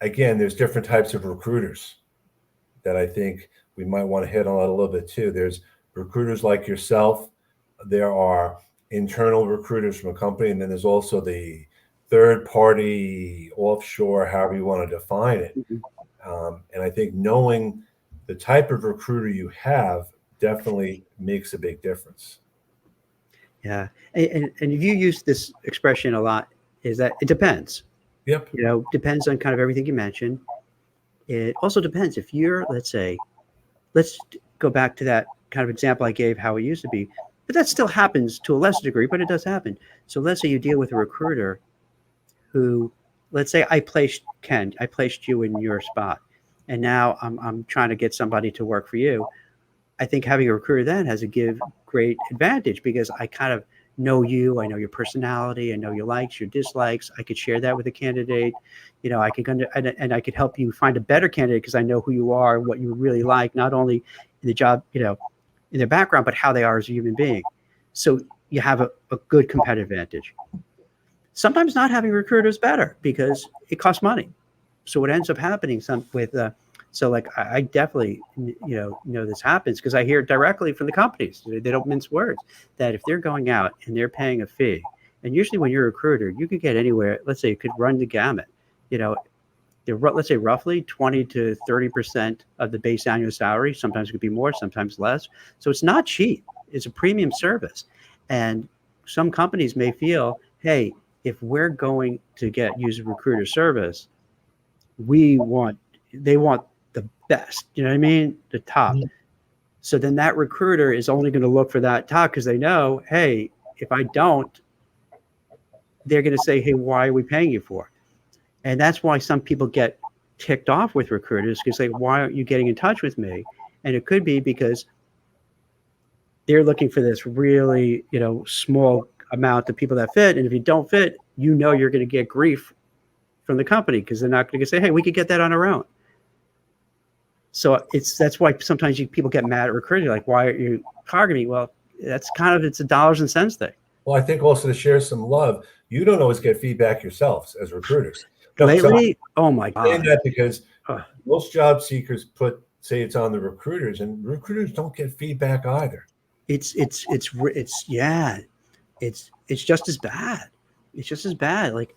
Again, there's different types of recruiters that I think we might want to hit on a little bit too. There's recruiters like yourself. There are internal recruiters from a company, and then there's also the third party, offshore, however you want to define it. And I think knowing the type of recruiter you have definitely makes a big difference. Yeah. And you use this expression a lot, is that it depends. Yep. Depends on kind of everything you mentioned. It also depends if you're, let's go back to that kind of example I gave, how it used to be, but that still happens to a lesser degree, but it does happen. So let's say you deal with a recruiter who, let's say I placed you in your spot, and now I'm trying to get somebody to work for you. I think having a recruiter then has a great advantage, because I kind of know you, I know your personality, I know your likes, your dislikes. I could share that with a candidate. I could and I could help you find a better candidate, because I know who you are, what you really like, not only in the job, in their background, but how they are as a human being. So you have a good competitive advantage. Sometimes not having a recruiter is better, because it costs money. So what ends up happening I definitely, know this happens, because I hear directly from the companies. They don't mince words, that if they're going out and they're paying a fee, and usually when you're a recruiter, you could get anywhere, let's say you could run the gamut, let's say roughly 20 to 30% of the base annual salary. Sometimes it could be more, sometimes less. So it's not cheap. It's a premium service. And some companies may feel, hey, if we're going to use a recruiter service, they want the best, you know what I mean? The top. So then that recruiter is only going to look for that top because they know, hey, if I don't, they're going to say, hey, why are we paying you for? And that's why some people get ticked off with recruiters because they, why aren't you getting in touch with me? And it could be because they're looking for this really, small amount of people that fit. And if you don't fit, you're going to get grief from the company because they're not going to say, hey, we could get that on our own. So that's why sometimes people get mad at recruiters, like, why are you targeting me? Well, it's a dollars and cents thing. Well, I think also to share some love, you don't always get feedback yourselves as recruiters. No, lately, oh my God. Saying that because most job seekers say it's on the recruiters, and recruiters don't get feedback either. It's just as bad. It's just as bad. Like,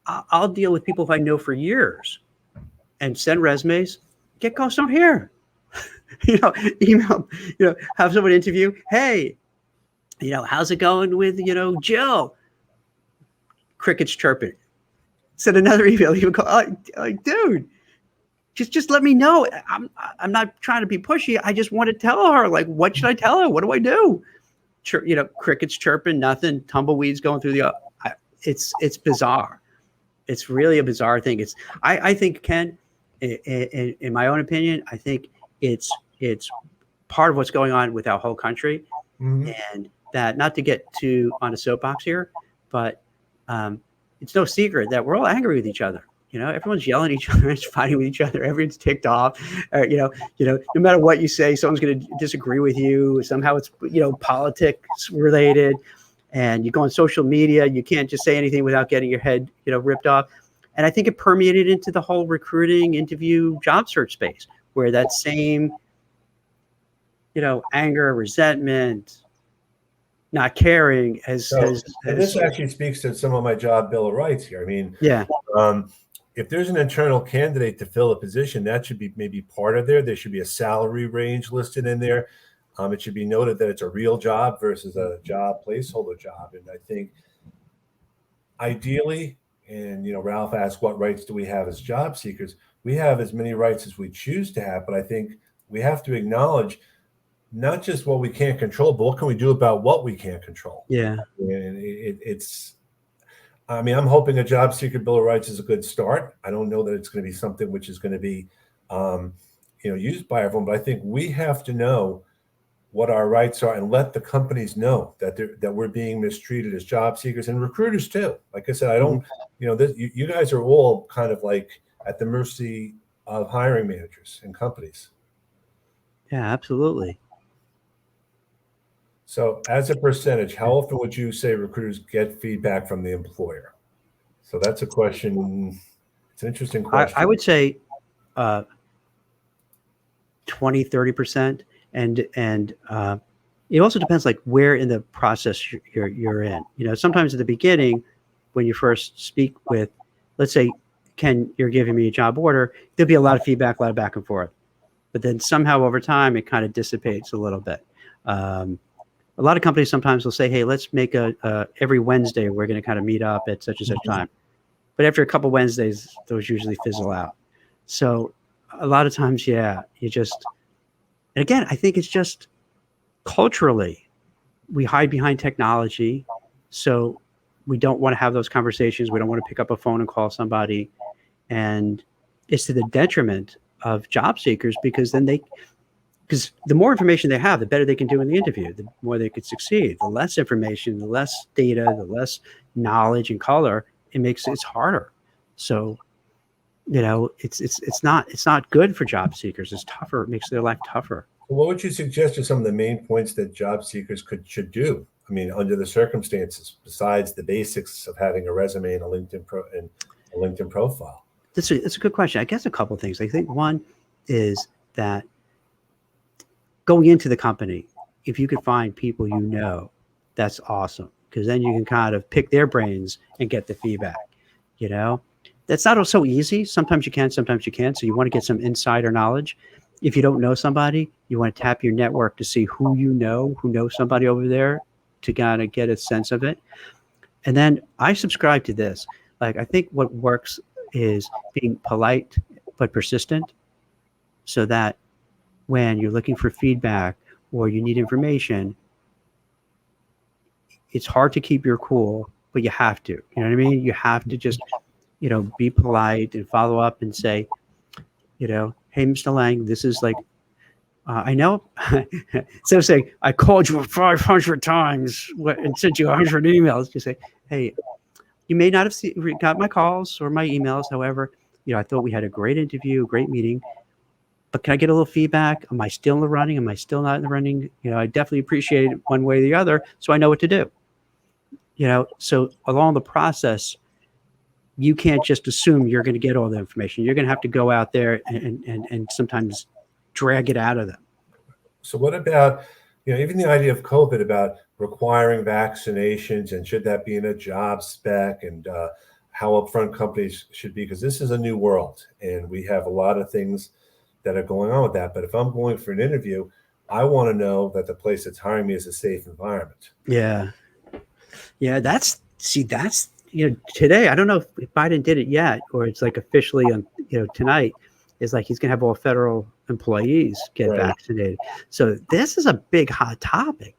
I'll deal with people if I know for years and send resumes, get ghosts on here. Email, have someone interview. Hey, how's it going with, Jill? Crickets chirping. Send another email. Even call, like, dude, just let me know. I'm not trying to be pushy. I just want to tell her, like, what should I tell her? What do I do? Crickets chirping, nothing. Tumbleweeds going through the. It's bizarre. It's really a bizarre thing. I think, Ken, in my own opinion, I think it's part of what's going on with our whole country, and that, not to get too on a soapbox here, but it's no secret that we're all angry with each other. Everyone's yelling at each other, it's fighting with each other. Everyone's ticked off. No matter what you say, someone's going to disagree with you. Somehow it's politics related, and you go on social media. You can't just say anything without getting your head ripped off. And I think it permeated into the whole recruiting, interview, job search space, where that same anger, resentment, not caring has. And this actually speaks to some of my job bill of rights here. I mean, yeah. If there's an internal candidate to fill a position, that should be maybe part of there. There should be a salary range listed in there. It should be noted that it's a real job versus a job placeholder job. And I think ideally, and Ralph asked, what rights do we have as job seekers? We have as many rights as we choose to have, but I think we have to acknowledge not just what we can't control, but what can we do about what we can't control? Yeah. And I'm hoping a job seeker bill of rights is a good start. I don't know that it's going to be something which is going to be, used by everyone, but I think we have to know what our rights are and let the companies know that we're being mistreated as job seekers and recruiters too. Like I said, I don't, you guys are all kind of like at the mercy of hiring managers and companies. Yeah, absolutely. So as a percentage, how often would you say recruiters get feedback from the employer? So that's a question. It's an interesting question. I would say 20, 30%. And it also depends, like, where in the process you're in. Sometimes at the beginning, when you first speak with, let's say, Ken, you're giving me a job order, there'll be a lot of feedback, a lot of back and forth. But then somehow over time, it kind of dissipates a little bit. A lot of companies sometimes will say, hey, let's make every Wednesday, we're going to kind of meet up at such and such time. But after a couple Wednesdays, those usually fizzle out. So a lot of times, yeah, and again, I think it's just culturally, we hide behind technology. So we don't want to have those conversations. We don't want to pick up a phone and call somebody. And it's to the detriment of job seekers, because the more information they have, the better they can do in the interview, the more they could succeed. The less information, the less data, the less knowledge and color, it's harder. So, it's not good for job seekers. It's tougher. It makes their life tougher. What would you suggest are some of the main points that job seekers should do? I mean, under the circumstances, besides the basics of having a resume and a LinkedIn profile. That's a good question. I guess a couple of things. I think one is that going into the company, if you could find people that's awesome, because then you can kind of pick their brains and get the feedback. That's not so easy. Sometimes you can, sometimes you can't. So you want to get some insider knowledge. If you don't know somebody, you want to tap your network to see who knows somebody over there, to kind of get a sense of it. And then I subscribe to this. Like, I think what works is being polite but persistent, so that when you're looking for feedback or you need information, it's hard to keep your cool, but you have to. You know what I mean? You have to just, be polite and follow up and say, hey, Mr. Lang, this is like, I know. Instead of saying, I called you 500 times and sent you 100 emails, you say, hey, you may not have got my calls or my emails. However, I thought we had a great interview, great meeting, but can I get a little feedback? Am I still in the running? Am I still not in the running? I definitely appreciate it one way or the other, so I know what to do. So along the process, you can't just assume you're going to get all the information. You're going to have to go out there and sometimes drag it out of them. So what about, even the idea of COVID, about requiring vaccinations, and should that be in a job spec, and how upfront companies should be? Because this is a new world, and we have a lot of things that are going on with that. But if I'm going for an interview, I want to know that the place that's hiring me is a safe environment. Yeah. That's today, I don't know if Biden did it yet, or it's like officially on, tonight, is like he's going to have all federal employees get vaccinated. So this is a big hot topic.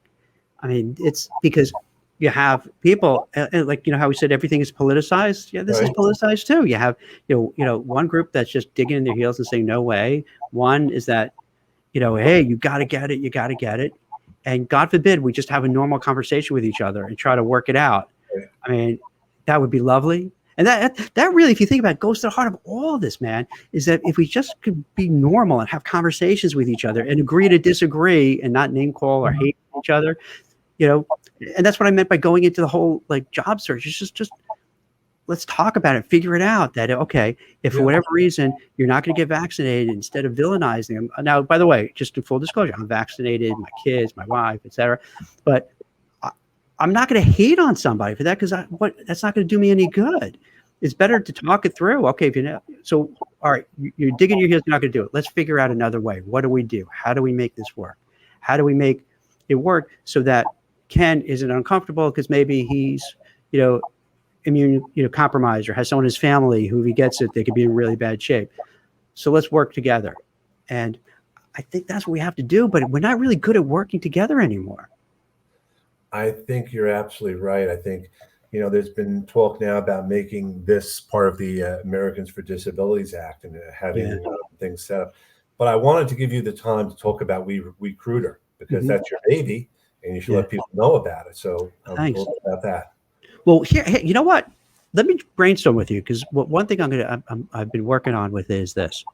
I mean, it's because you have people, and like, how we said everything is politicized. Yeah, this is politicized too. You have, one group that's just digging in their heels and saying, no way. One is that, hey, you got to get it. You got to get it. And God forbid we just have a normal conversation with each other and try to work it out. I mean, that would be lovely. And that really, if you think about it, goes to the heart of all this, man, is that if we just could be normal and have conversations with each other and agree to disagree and not name call or hate each other, and that's what I meant by going into the whole like job search. It's just let's talk about it, figure it out, that, okay, if for whatever reason you're not going to get vaccinated, instead of villainizing them. Now, by the way, just in full disclosure, I'm vaccinated, my kids, my wife, etc. But I'm not going to hate on somebody for that, because that's not going to do me any good. It's better to talk it through. Okay, so all right, you're digging your heels, you're not going to do it. Let's figure out another way. What do we do? How do we make this work? How do we make it work so that Ken isn't uncomfortable because maybe he's, immune, compromised, or has someone in his family who, if he gets it, they could be in really bad shape. So let's work together. And I think that's what we have to do, but we're not really good at working together anymore. I think you're absolutely right. I think, there's been talk now about making this part of the Americans for Disabilities Act and having things set up. But I wanted to give you the time to talk about Recruiter, because that's your baby, and you should let people know about it. So Thanks. About that. Well, hey, you know what? Let me brainstorm with you, because one thing I've been working on with is this.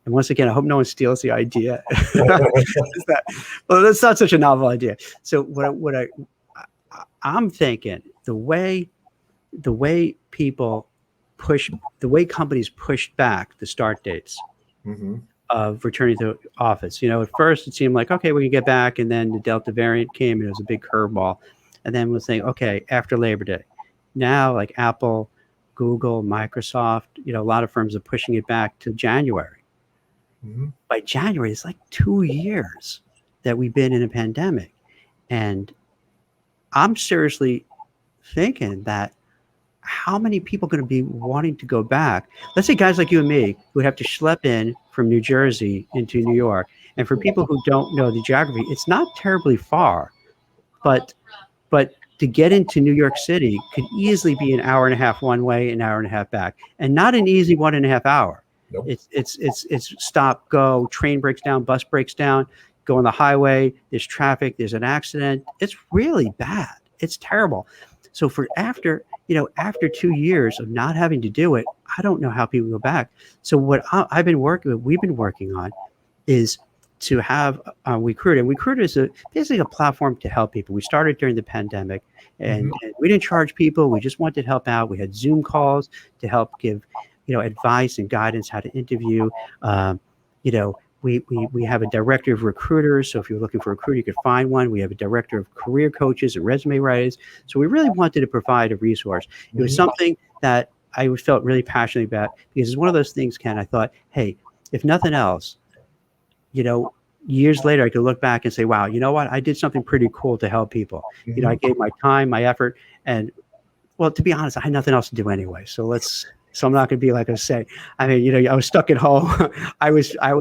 And once again, I hope no one steals the idea. Well, that's not such a novel idea. So what I'm thinking, the way companies pushed back the start dates of returning to office. At first it seemed like, okay, we can get back, and then the Delta variant came and it was a big curveball. And then we're saying, okay, after Labor Day. Now, like Apple, Google, Microsoft, a lot of firms are pushing it back to January. By January, it's like 2 years that we've been in a pandemic. And I'm seriously thinking that how many people are going to be wanting to go back? Let's say guys like you and me who have to schlep in from New Jersey into New York. And for people who don't know the geography, it's not terribly far, but to get into New York City could easily be an hour and a half one way, an hour and a half back, and not an easy 1.5 hour. Nope. It's stop, go, train breaks down, bus breaks down, go on the highway, there's traffic, there's an accident. It's really bad. It's terrible. So after 2 years of not having to do it, I don't know how people go back. So what we've been working on is to have Recruiter. And Recruiter is basically a platform to help people. We started during the pandemic, and we didn't charge people. We just wanted to help out. We had Zoom calls to help give, advice and guidance how to interview. We have a director of recruiters. So if you're looking for a recruiter, you could find one. We have a director of career coaches and resume writers. So we really wanted to provide a resource. It was something that I felt really passionately about, because it's one of those things, Ken, I thought, hey, if nothing else, years later, I could look back and say, wow, you know what? I did something pretty cool to help people. I gave my time, my effort, and well, to be honest, I had nothing else to do anyway. So I'm not going to be like I say. I mean, I was stuck at home. I was, I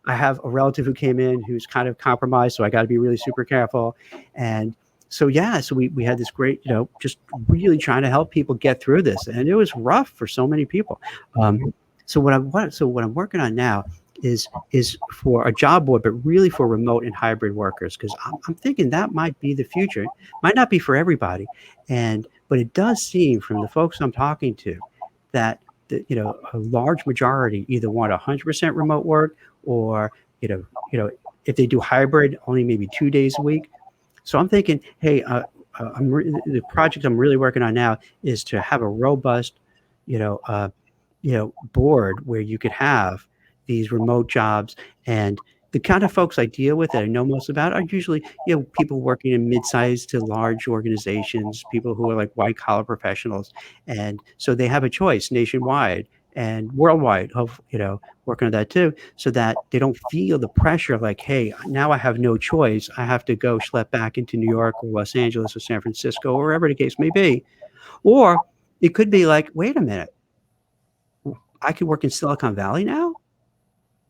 have a relative who came in who's kind of compromised, so I got to be really super careful. And so, so we had this great, just really trying to help people get through this, and it was rough for so many people. So what I'm working on now is for a job board, but really for remote and hybrid workers, because I'm thinking that might be the future. It might not be for everybody, but it does seem from the folks I'm talking to that a large majority either want 100% remote work, or if they do hybrid, only maybe 2 days a week. So I'm thinking, hey, the project I'm really working on now is to have a robust, board where you could have these remote jobs. And the kind of folks I deal with that I know most about are usually, people working in mid-sized to large organizations, people who are like white collar professionals. And so they have a choice nationwide and worldwide of, working on that too, so that they don't feel the pressure of like, hey, now I have no choice. I have to go schlep back into New York or Los Angeles or San Francisco, or wherever the case may be. Or it could be like, wait a minute, I could work in Silicon Valley now.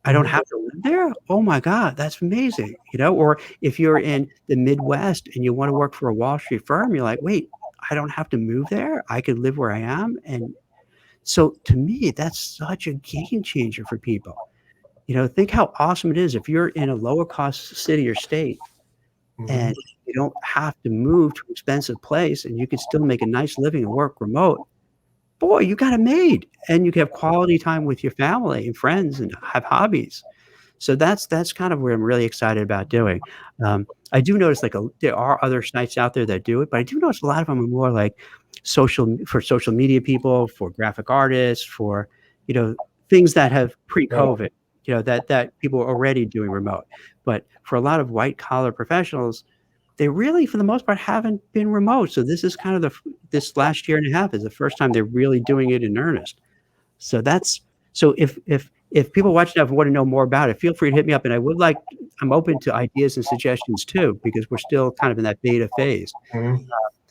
I don't have to live there. Oh my God, that's amazing. Or if you're in the Midwest and you want to work for a Wall Street firm, you're like, wait, I don't have to move there. I could live where I am. And so to me, that's such a game changer for people. Think how awesome it is if you're in a lower cost city or state and you don't have to move to an expensive place, and you can still make a nice living and work remote. Boy, you got it made, and you can have quality time with your family and friends and have hobbies. So that's kind of what I'm really excited about doing. I do notice there are other sites out there that do it, but I do notice a lot of them are more like social media people, for graphic artists, for, things that have pre-COVID, that people are already doing remote. But for a lot of white collar professionals, they really, for the most part, haven't been remote. So this is kind of this last year and a half is the first time they're really doing it in earnest. So if people watching that want to know more about it, feel free to hit me up. And I'm open to ideas and suggestions too, because we're still kind of in that beta phase.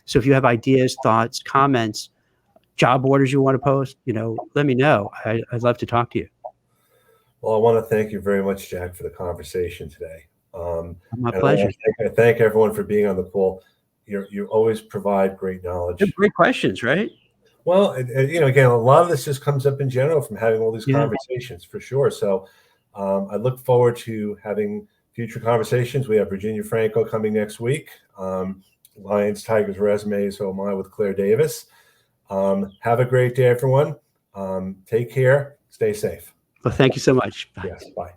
So if you have ideas, thoughts, comments, job orders you want to post, let me know. I'd love to talk to you. Well, I want to thank you very much, Jack, for the conversation today. My pleasure. I thank everyone for being on the call. You always provide great knowledge. They're great questions, right? Well, again, a lot of this just comes up in general from having all these conversations, for sure. So I look forward to having future conversations. We have Virginia Franco coming next week. Lions, Tigers, Resumes, Oh My, with Claire Davis. Have a great day, everyone. Take care. Stay safe. Well, thank you so much. Bye. Yes, bye.